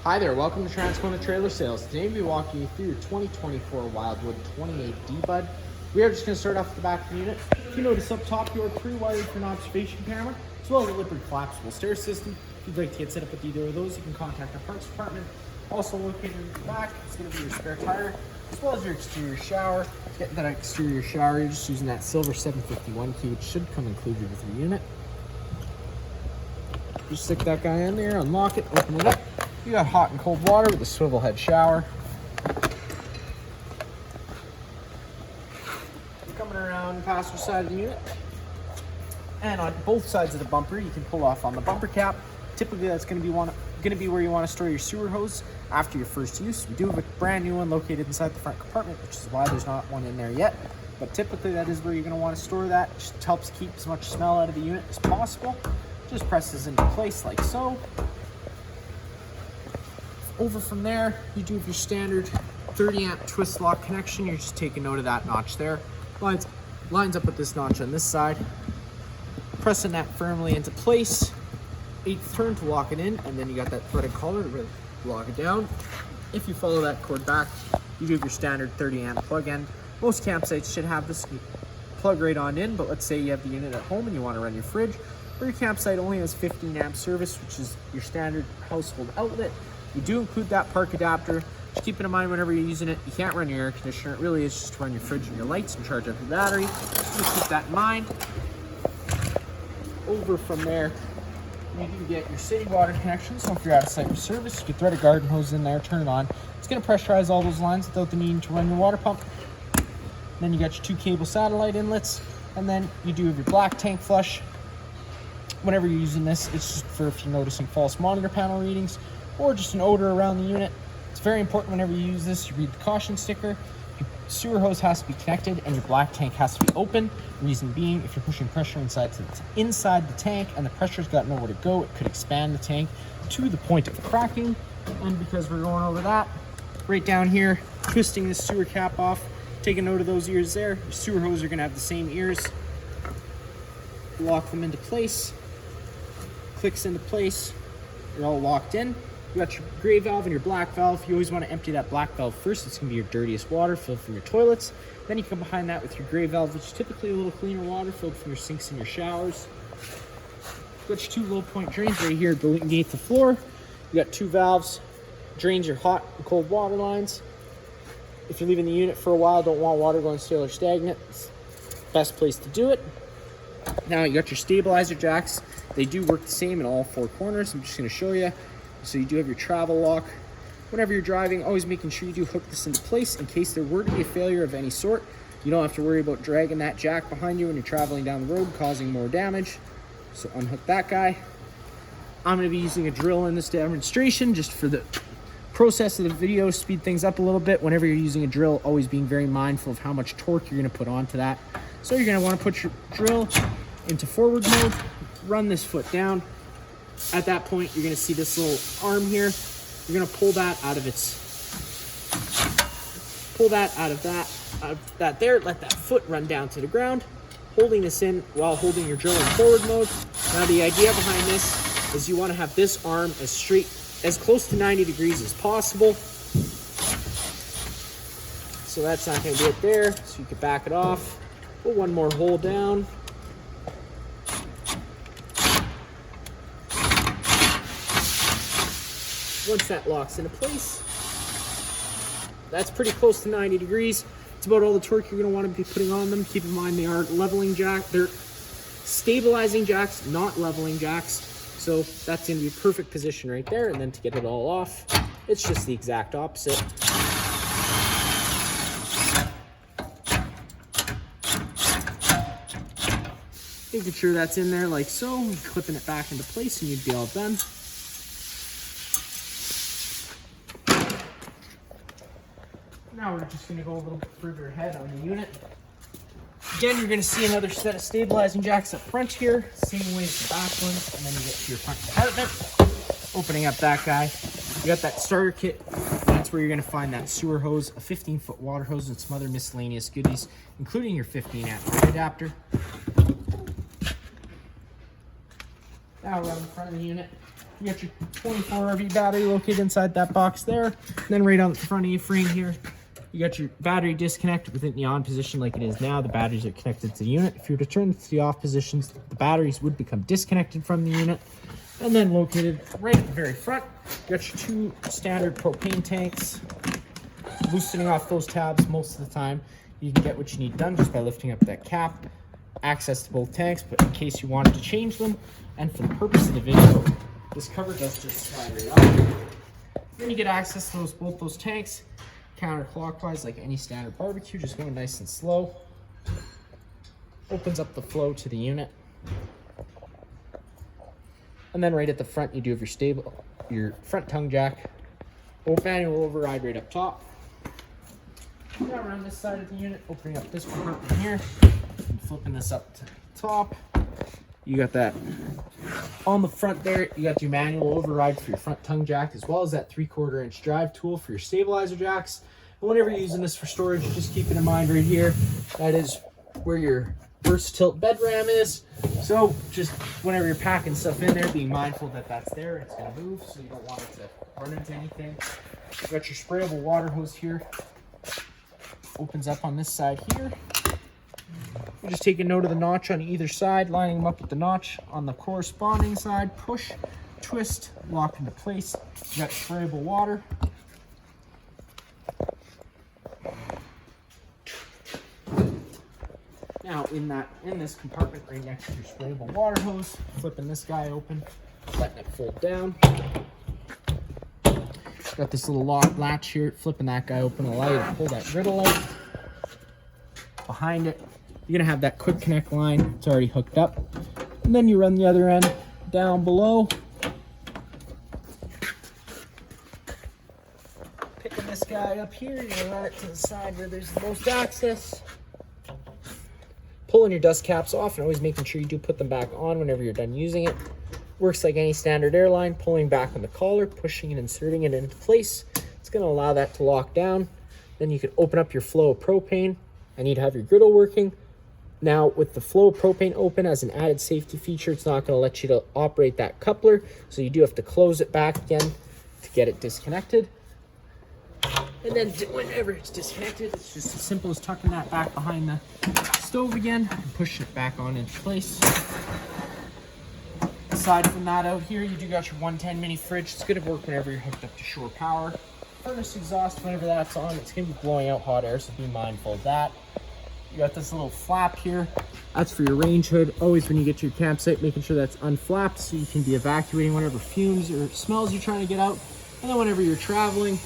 Hi there, welcome to Transcona Trailer Sales. Today we'll be walking you through your 2024 Wildwood 28Dbud. We are just going to start off with the back of the unit. If you notice up top, you are pre-wired for an observation camera, as well as a Lippert collapsible stair system. If you'd like to get set up with either of those, you can contact our parts department. Also located in the back is going to be your spare tire, as well as your exterior shower. Getting that exterior shower, you're just using that silver 751 key, which should come included with the unit. Just stick that guy in there, unlock it, open it up. You got hot and cold water with a swivel head shower. Coming around the passenger side of the unit. And on both sides of the bumper, you can pull off on the bumper cap. Typically, that's going to be where you want to store your sewer hose after your first use. We do have a brand new one located inside the front compartment, which is why there's not one in there yet. But typically, that is where you're going to want to store that. It just helps keep as much smell out of the unit as possible. Just presses into place like so. Over from there, you do have your standard 30 amp twist lock connection. You're just taking note of that notch there. Lines up with this notch on this side. Pressing that firmly into place. 8th turn to lock it in, and then you got that threaded collar to lock it down. If you follow that cord back, you do have your standard 30 amp plug end. Most campsites should have this plug right on in, but let's say you have the unit at home and you want to run your fridge, or your campsite only has 15 amp service, which is your standard household outlet. You do include that park adapter. Just keep it in mind whenever you're using it, you can't run your air conditioner. It really is just to run your fridge and your lights and charge up the battery. Just keep that in mind. Over from there, you do get your city water connection. So if you're out of site for service, you can thread a garden hose in there, turn it on. It's going to pressurize all those lines without the need to run your water pump. Then you got your 2 cable satellite inlets, and then you do have your black tank flush. Whenever you're using this, it's just for if you're noticing false monitor panel readings or just an odor around the unit. It's very important whenever you use this, you read the caution sticker. Your sewer hose has to be connected and your black tank has to be open. Reason being, if you're pushing pressure inside the tank and the pressure's got nowhere to go, it could expand the tank to the point of cracking. And because we're going over that, right down here, twisting this sewer cap off, taking note of those ears there. Your sewer hose are gonna have the same ears. Lock them into place. Clicks into place. You're all locked in. You got your gray valve and your black valve. You always want to empty that black valve first. It's going to be your dirtiest water filled from your toilets. Then you come behind that with your gray valve, which is typically a little cleaner water filled from your sinks and your showers. You got your 2 low point drains right here beneath the floor. You got 2 valves, drains your hot and cold water lines. If you're leaving the unit for a while, don't want water going stale or stagnant, it's the best place to do it. Now you got your stabilizer jacks. They do work the same in all 4 corners. I'm just going to show you. So you do have your travel lock. Whenever you're driving, always making sure you do hook this into place in case there were to be a failure of any sort. You don't have to worry about dragging that jack behind you when you're traveling down the road, causing more damage. So unhook that guy. I'm going to be using a drill in this demonstration just for the process of the video, speed things up a little bit. Whenever you're using a drill, always being very mindful of how much torque you're going to put onto that. So you're going to want to put your drill into forward mode, run this foot down. At that point, you're going to see this little arm here. You're going to pull that out of that there, let that foot run down to the ground, holding this in while holding your drill in forward mode. Now the idea behind this is you want to have this arm as straight, as close to 90 degrees as possible. So that's not going to be it there, so you can back it off. Put one more hole down. Once that locks into place, that's pretty close to 90 degrees. It's about all the torque you're going to want to be putting on them. Keep in mind they are leveling jack. They're stabilizing jacks, not leveling jacks. So that's going to be a perfect position right there. And then to get it all off, it's just the exact opposite. Making sure that's in there like so, clipping it back into place and you'd be all done. Now we're just going to go a little bit further ahead on the unit. Again, you're going to see another set of stabilizing jacks up front here, same way as the back ones, and then you get to your front compartment. Opening up that guy, you got that starter kit. That's where you're going to find that sewer hose, a 15-foot water hose, and some other miscellaneous goodies, including your 15 amp adapter. Now around the front of the unit, You got your 24 RV battery located inside that box there. And then right on the front A-frame here, you got your battery disconnected within the on position like it is now. The batteries are connected to the unit. If you were to turn to the off positions, the batteries would become disconnected from the unit. And then located right at the very front, you got your 2 standard propane tanks. Loosening off those tabs most of the time, you can get what you need done just by lifting up that cap. Access to both tanks, but in case you wanted to change them, and for the purpose of the video, this cover does just slide right off. Then you get access to both those tanks counterclockwise like any standard barbecue, just going nice and slow. Opens up the flow to the unit. And then right at the front, you do have your front tongue jack, manual override right up top. Now around this side of the unit, opening up this compartment here, and flipping this up to the top. You got that on the front there. You got your manual override for your front tongue jack, as well as that 3/4 inch drive tool for your stabilizer jacks. And whenever you're using this for storage, just keep it in mind right here, that is where your burst tilt bed ram is. So just whenever you're packing stuff in there, being mindful that that's there, it's going to move, so you don't want it to run into anything. You got your sprayable water hose here. Opens up on this side here. You just take a note of the notch on either side, lining them up with the notch on the corresponding side. Push, twist, lock into place. You got sprayable water. Now in this compartment right next to your sprayable water hose, flipping this guy open, letting it fold down. Got this little lock latch here, flipping that guy open, allow you to pull that griddle out. Behind it, you're gonna have that quick connect line. It's already hooked up. And then you run the other end down below. Picking this guy up here, you're gonna run it to the side where there's the most access. Pulling your dust caps off and always making sure you do put them back on whenever you're done using it. Works like any standard airline, pulling back on the collar, pushing and inserting it into place. It's gonna allow that to lock down. Then you can open up your flow of propane. I need to have your griddle working. Now with the flow of propane open as an added safety feature, it's not going to let you to operate that coupler. So you do have to close it back again to get it disconnected. And then whenever it's disconnected, it's just as simple as tucking that back behind the stove again and pushing it back on into place. Aside from that out here, you do got your 110 mini fridge. It's going to work whenever you're hooked up to shore power. Furnace exhaust, whenever that's on, it's going to be blowing out hot air, so be mindful of that. You got this little flap here. That's for your range hood. Always when you get to your campsite, making sure that's unflapped so you can be evacuating whatever fumes or smells you're trying to get out. And then whenever you're traveling,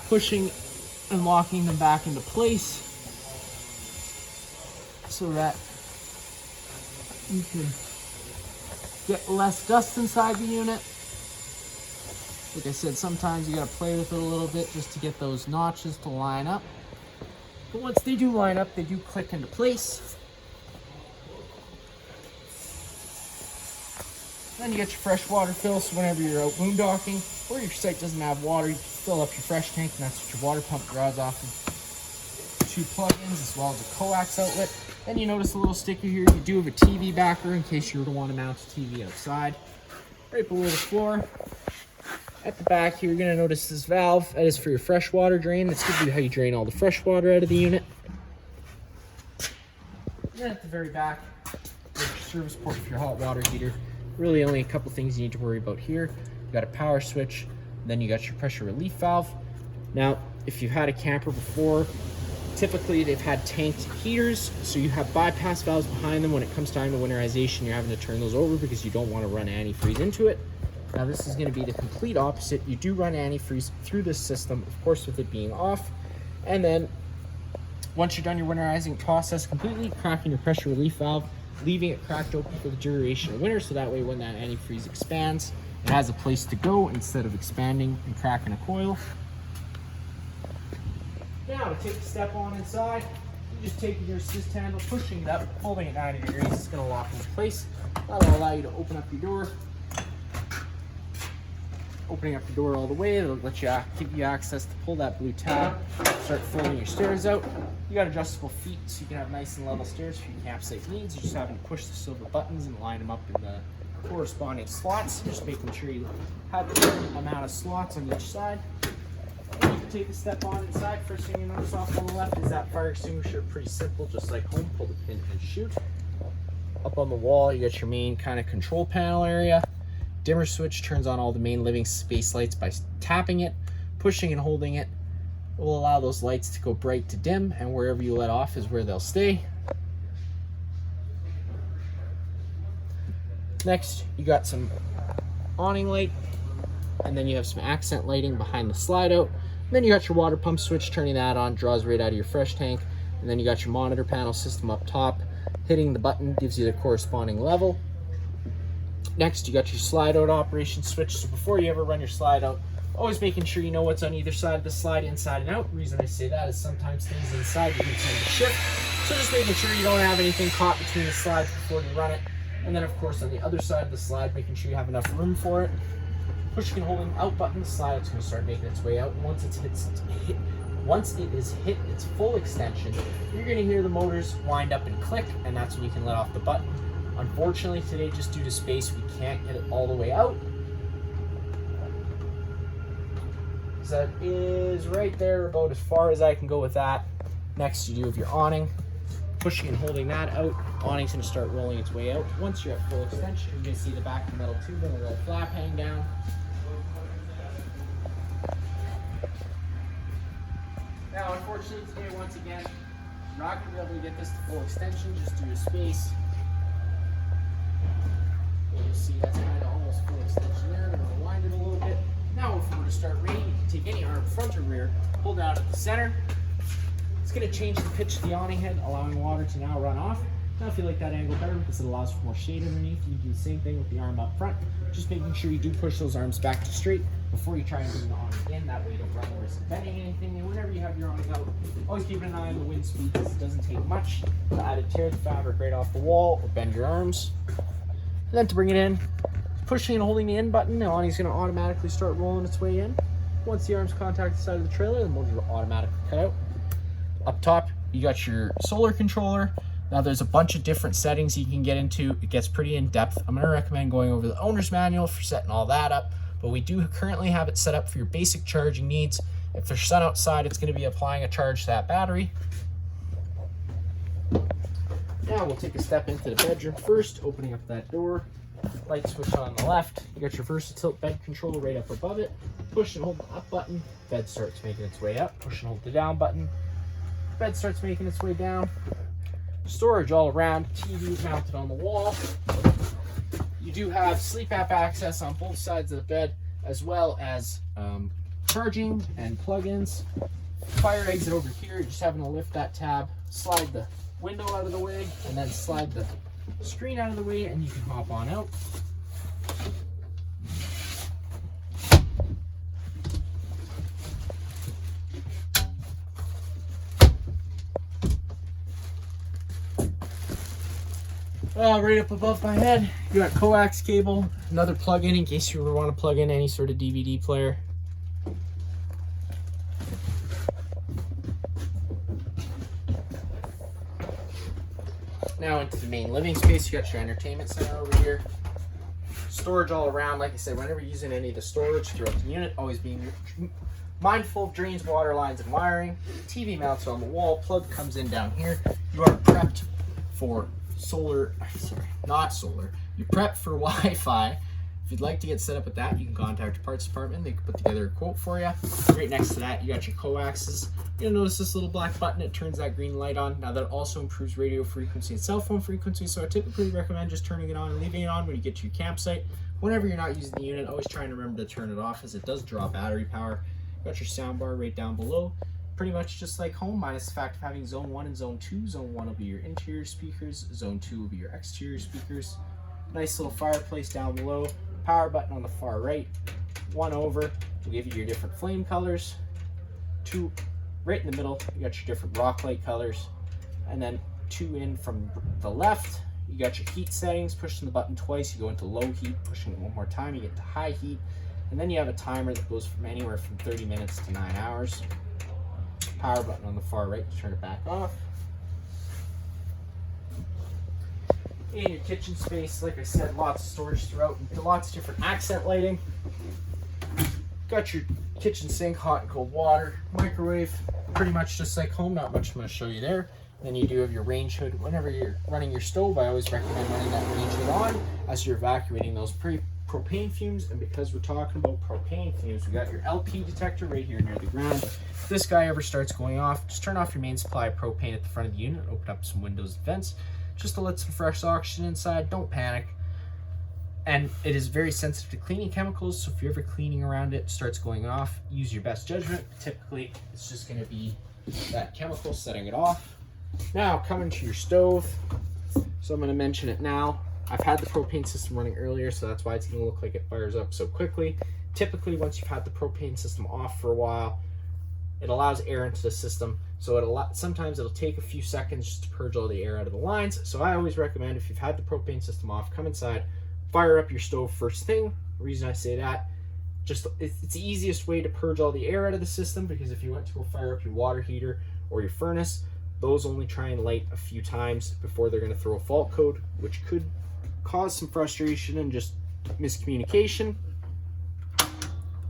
pushing and locking them back into place so that you can get less dust inside the unit. Like I said, sometimes you gotta play with it a little bit just to get those notches to line up. But once they do line up, they do click into place. Then you get your fresh water fill, so whenever you're out boondocking or your site doesn't have water, you can fill up your fresh tank, and that's what your water pump draws off of 2 plug-ins as well as a coax outlet. Then you notice a little sticker here. You do have a TV backer in case you were to want to mount a TV outside. Right below the floor. At the back here, you're going to notice this valve. That is for your fresh water drain. That's going to be how you drain all the fresh water out of the unit. And then at the very back, there's your service port for your hot water heater. Really only a couple things you need to worry about here. You got a power switch, then you got your pressure relief valve. Now, if you've had a camper before, typically they've had tanked heaters, so you have bypass valves behind them. When it comes time to winterization, you're having to turn those over because you don't want to run antifreeze into it. Now this is going to be the complete opposite. You do run antifreeze through this system, of course with it being off. And then once you're done your winterizing process completely, cracking your pressure relief valve, leaving it cracked open for the duration of winter, so that way when that antifreeze expands, it has a place to go instead of expanding and cracking a coil. Now to take the step on inside, you just take your assist handle, pushing it up, holding it 90 degrees, it's going to lock into place. That'll allow you to open up your door. Opening up the door all the way, it'll let you give you access to pull that blue tab, start folding your stairs out. You got adjustable feet, so you can have nice and level stairs for your campsite needs. You're just having to push the silver buttons and line them up in the corresponding slots, just making sure you have the same amount of slots on each side. And you can take a step on inside. First thing you notice off on the left is that fire extinguisher. Pretty simple, just like home. Pull the pin and shoot. Up on the wall, you got your main kind of control panel area. Dimmer switch turns on all the main living space lights by tapping it. Pushing and holding it will allow those lights to go bright to dim, and wherever you let off is where they'll stay. Next, you got some awning light, and then you have some accent lighting behind the slide out. And then you got your water pump switch, turning that on draws right out of your fresh tank. And then you got your monitor panel system up top. Hitting the button gives you the corresponding level. Next, you got your slide out operation switch. So before you ever run your slide out, always making sure you know what's on either side of the slide, inside and out. The reason I say that is sometimes things inside you can tend to shift. So just making sure you don't have anything caught between the slides before you run it. And then of course on the other side of the slide, making sure you have enough room for it. Pushing and holding out button, the slide out's going to start making its way out. And once it is hit its full extension, you're going to hear the motors wind up and click, and that's when you can let off the button. Unfortunately today, just due to space, we can't get it all the way out. So that is right there, about as far as I can go with that. Next, you do have your awning. Pushing and holding that out, awning's going to start rolling its way out. Once you're at full extension, you're going to see the back of the metal tube and a little flap hang down. Now, unfortunately today, once again, you're not going to be able to get this to full extension just due to space. You'll see that's kind of almost full extension there. I'm going to rewind it a little bit. Now, if we were to start raining, you can take any arm, front or rear, hold down at the center. It's going to change the pitch of the awning head, allowing water to now run off. Now, if you like that angle better because it allows for more shade underneath, you can do the same thing with the arm up front. Just making sure you do push those arms back to straight before you try and bring the awning in. That way you don't run the risk of bending anything. And whenever you have your awning out, always keep an eye on the wind speed because it doesn't take much to either tear the fabric right off the wall or bend your arms. And then to bring it in, pushing and holding the in button, the awning's going to automatically start rolling its way in. Once the arms contact the side of the trailer, the motor will automatically cut out. Up top, you got your solar controller. Now there's a bunch of different settings you can get into. It gets pretty in depth. I'm going to recommend going over the owner's manual for setting all that up, but we do currently have it set up for your basic charging needs. If there's sun outside, it's going to be applying a charge to that battery. Now we'll take a step into the bedroom first, opening up that door. Light switch on the left. You got your VersaTilt bed control right up above it. Push and hold the up button. Bed starts making its way up. Push and hold the down button. Bed starts making its way down. Storage all around. TV mounted on the wall. You do have sleep app access on both sides of the bed, as well as charging and plug-ins. Fire exit over here. You're just having to lift that tab, slide the window out of the way, and then slide the screen out of the way, and you can hop on out. Right up above my head, you got coax cable, another plug-in in case you ever want to plug in any sort of DVD player. Now into the main living space, you got your entertainment center over here. Storage all around. Like I said, whenever you're using any of the storage throughout the unit, always being mindful of drains, water lines, and wiring. TV mounts on the wall. Plug comes in down here. You are prepped for not solar. You're prepped for Wi-Fi. If you'd like to get set up with that, you can contact your parts department. They can put together a quote for you. Right next to that, you got your coaxes. You'll notice this little black button. It turns that green light on. Now that also improves radio frequency and cell phone frequency, so I typically recommend just turning it on and leaving it on when you get to your campsite. Whenever you're not using the unit, always trying to remember to turn it off as it does draw battery power. You got your sound bar right down below. Pretty much just like home, minus the fact of having zone 1 and zone 2. Zone 1 will be your interior speakers. Zone 2 will be your exterior speakers. Nice little fireplace down below. Power button on the far right. One over will give you your different flame colors. Two right in the middle, you got your different rock light colors. And then two in from the left, you got your heat settings. Pushing the button twice, you go into low heat. Pushing it one more time, you get to high heat. And then you have a timer that goes from anywhere from 30 minutes to 9 hours. Power button on the far right to turn it back off. In your kitchen space, like I said, lots of storage throughout, and lots of different accent lighting. Got your kitchen sink, hot and cold water, microwave, pretty much just like home, not much I'm going to show you there. Then you do have your range hood. Whenever you're running your stove, I always recommend running that range hood on as you're evacuating those propane fumes. And because we're talking about propane fumes, we got your LP detector right here near the ground. If this guy ever starts going off, just turn off your main supply of propane at the front of the unit, open up some windows and vents, just to let some fresh oxygen inside. Don't panic. And it is very sensitive to cleaning chemicals, so if you're ever cleaning around it, starts going off, use your best judgment. Typically, it's just going to be that chemical setting it off. Now, coming to your stove. So I'm going to mention it now. I've had the propane system running earlier, so that's why it's going to look like it fires up so quickly. Typically, once you've had the propane system off for a while, it allows air into the system. So sometimes it'll take a few seconds just to purge all the air out of the lines. So I always recommend, if you've had the propane system off, come inside, fire up your stove first thing. The reason I say that, just it's the easiest way to purge all the air out of the system, because if you went to go fire up your water heater or your furnace, those only try and light a few times before they're going to throw a fault code, which could cause some frustration and just miscommunication.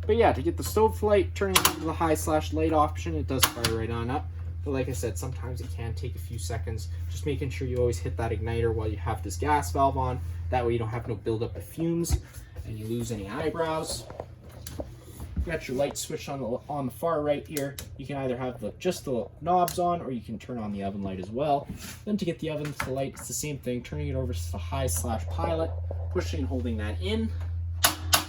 But yeah, to get the stove light, turning it to the high/light option, it does fire right on up. But like I said, sometimes it can take a few seconds. Just making sure you always hit that igniter while you have this gas valve on. That way you don't have no buildup of fumes and you lose any eyebrows. You got your light switch on the far right here. You can either have just the knobs on, or you can turn on the oven light as well. Then to get the oven to light, it's the same thing. Turning it over to the high/pilot, pushing and holding that in,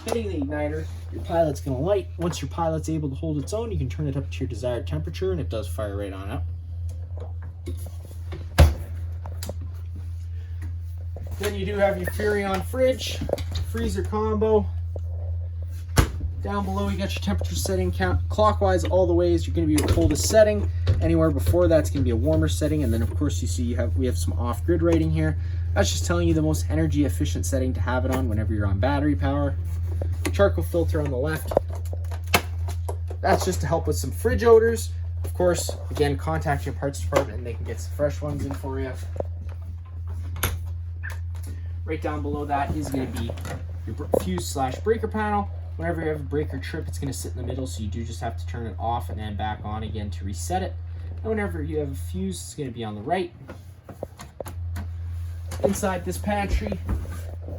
hitting the igniter. Your pilot's going to light. Once your pilot's able to hold its own, you can turn it up to your desired temperature, and it does fire right on up. Then you do have your Furrion fridge, freezer combo. Down below, you got your temperature setting count clockwise all the ways. You're going to be your coldest setting. Anywhere before that's going to be a warmer setting. And then, of course, you see we have some off-grid rating here. That's just telling you the most energy efficient setting to have it on whenever you're on battery power. Charcoal filter on the left. That's just to help with some fridge odors. Of course, again, contact your parts department and they can get some fresh ones in for you. Right down below that is going to be your fuse/breaker panel. Whenever you have a breaker trip, it's going to sit in the middle, so you do just have to turn it off and then back on again to reset it. And whenever you have a fuse, it's going to be on the right. Inside this pantry,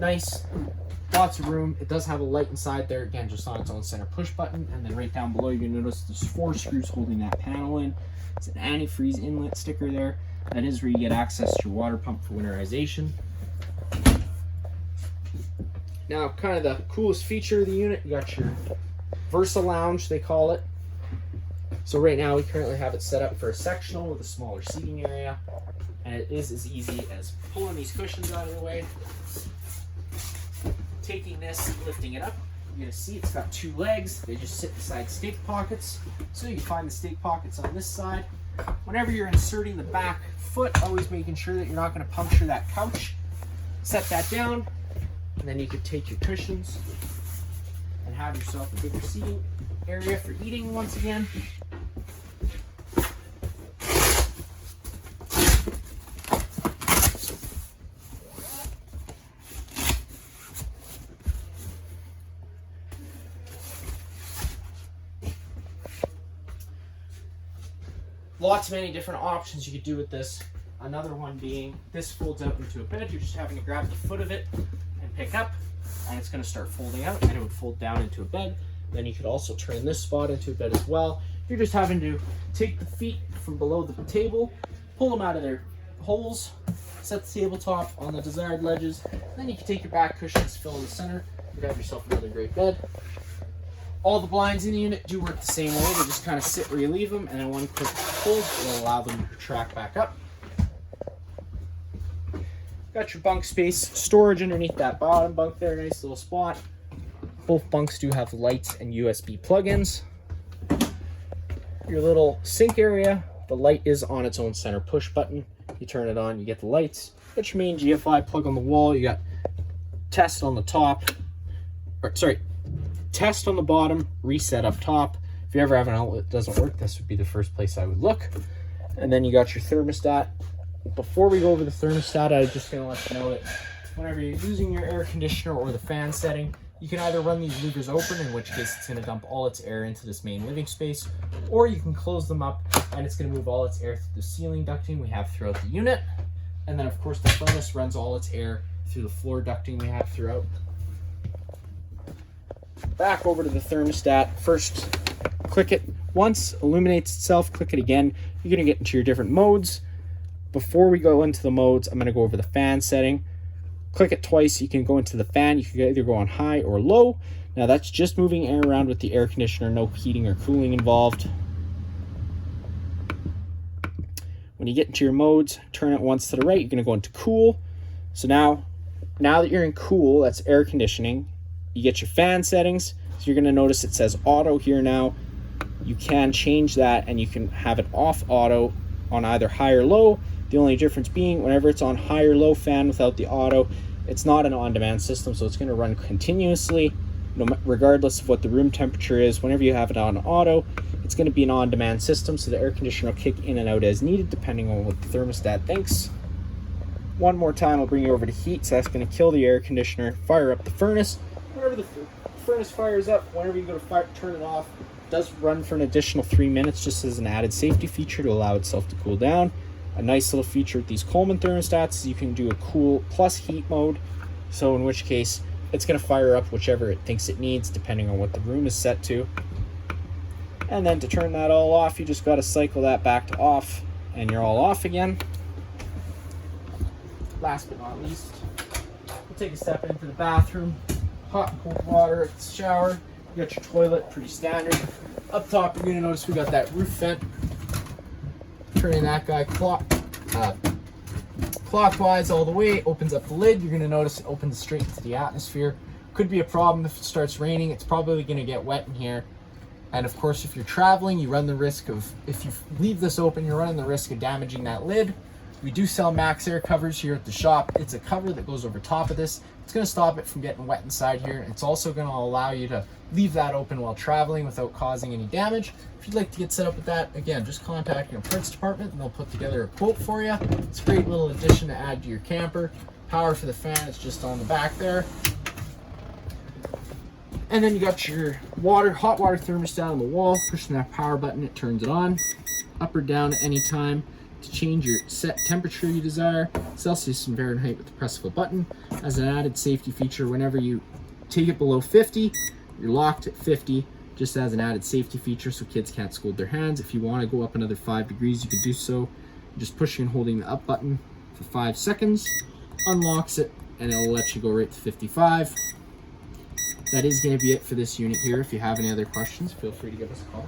nice, lots of room. It does have a light inside there, again, just on its own center push button. And then right down below, you're going to notice there's 4 screws holding that panel in. It's an antifreeze inlet sticker there. That is where you get access to your water pump for winterization. Now, kind of the coolest feature of the unit, you got your Versa Lounge, they call it. So right now, we currently have it set up for a sectional with a smaller seating area. And it is as easy as pulling these cushions out of the way, taking this, lifting it up. You're going to see it's got 2 legs. They just sit beside stake pockets. So you can find the stake pockets on this side. Whenever you're inserting the back foot, always making sure that you're not going to puncture that couch. Set that down. And then you could take your cushions and have yourself a bigger seating area for eating once again. Lots of many different options you could do with this. Another one being this folds out into a bed. You're just having to grab the foot of it and pick up, and it's going to start folding out, and it would fold down into a bed. Then you could also turn this spot into a bed as well. You're just having to take the feet from below the table, pull them out of their holes, set the tabletop on the desired ledges. Then you can take your back cushions, fill in the center, and have yourself another great bed. All the blinds in the unit do work the same way. They just kind of sit where you leave them, and then one quick pull will allow them to retract back up. Got your bunk space, storage underneath that bottom bunk there, nice little spot. Both bunks do have lights and USB plug-ins. Your little sink area, the light is on its own center push button. You turn it on, you get the lights. Got your main GFI plug on the wall. You got test on the top, test on the bottom, reset up top. If you ever have an outlet that doesn't work, this would be the first place I would look. And then you got your thermostat Before we go over the thermostat, I'm just going to let you know that whenever you're using your air conditioner or the fan setting, you can either run these levers open, in which case it's going to dump all its air into this main living space, or you can close them up and it's going to move all its air through the ceiling ducting we have throughout the unit. And then of course the furnace runs all its air through the floor ducting we have throughout. Back over to the thermostat. First, click it once, illuminates itself, click it again. You're going to get into your different modes. Before we go into the modes, I'm going to go over the fan setting. Click it twice, you can go into the fan. You can either go on high or low. Now that's just moving air around with the air conditioner, no heating or cooling involved. When you get into your modes, turn it once to the right, you're going to go into cool. So now that you're in cool, that's air conditioning, you get your fan settings. So you're going to notice it says auto here now. You can change that and you can have it off auto on either high or low. The only difference being whenever it's on high or low fan without the auto, it's not an on-demand system, so it's going to run continuously regardless of what the room temperature is. Whenever you have it on auto, it's going to be an on-demand system, so the air conditioner will kick in and out as needed depending on what the thermostat thinks. One more time, I'll bring you over to heat, so that's going to kill the air conditioner. Fire up the furnace. Whenever the furnace fires up, whenever you go to turn it off, it does run for an additional 3 minutes just as an added safety feature to allow itself to cool down. A nice little feature with these Coleman thermostats is you can do a cool plus heat mode, so in which case it's going to fire up whichever it thinks it needs depending on what the room is set to. And then to turn that all off, you just got to cycle that back to off and you're all off again. Last but not least, we'll take a step into the bathroom. Hot and cold water, it's a shower. You got your toilet, pretty standard. Up top, you're going to notice we got that roof vent. Turning that guy clockwise all the way, opens up the lid. You're going to notice it opens straight into the atmosphere. Could be a problem if it starts raining. It's probably going to get wet in here. And of course, if you're traveling, you run the risk of, if you leave this open, you're running the risk of damaging that lid. We do sell Max Air covers here at the shop. It's a cover that goes over top of this. It's going to stop it from getting wet inside here. It's also going to allow you to leave that open while traveling without causing any damage. If you'd like to get set up with that, again, just contact your parts department and they'll put together a quote for you. It's a great little addition to add to your camper. Power for the fan is just on the back there. And then you got your hot water thermostat on the wall. Pushing that power button, it turns it on. Up or down at any time. To change your set temperature you desire, Celsius and Fahrenheit with the press of a button. As an added safety feature, whenever you take it below 50, you're locked at 50, just as an added safety feature so kids can't scald their hands. If you want to go up another 5 degrees, you can do so. Just pushing and holding the up button for 5 seconds, unlocks it, and it'll let you go right to 55. That is going to be it for this unit here. If you have any other questions, feel free to give us a call.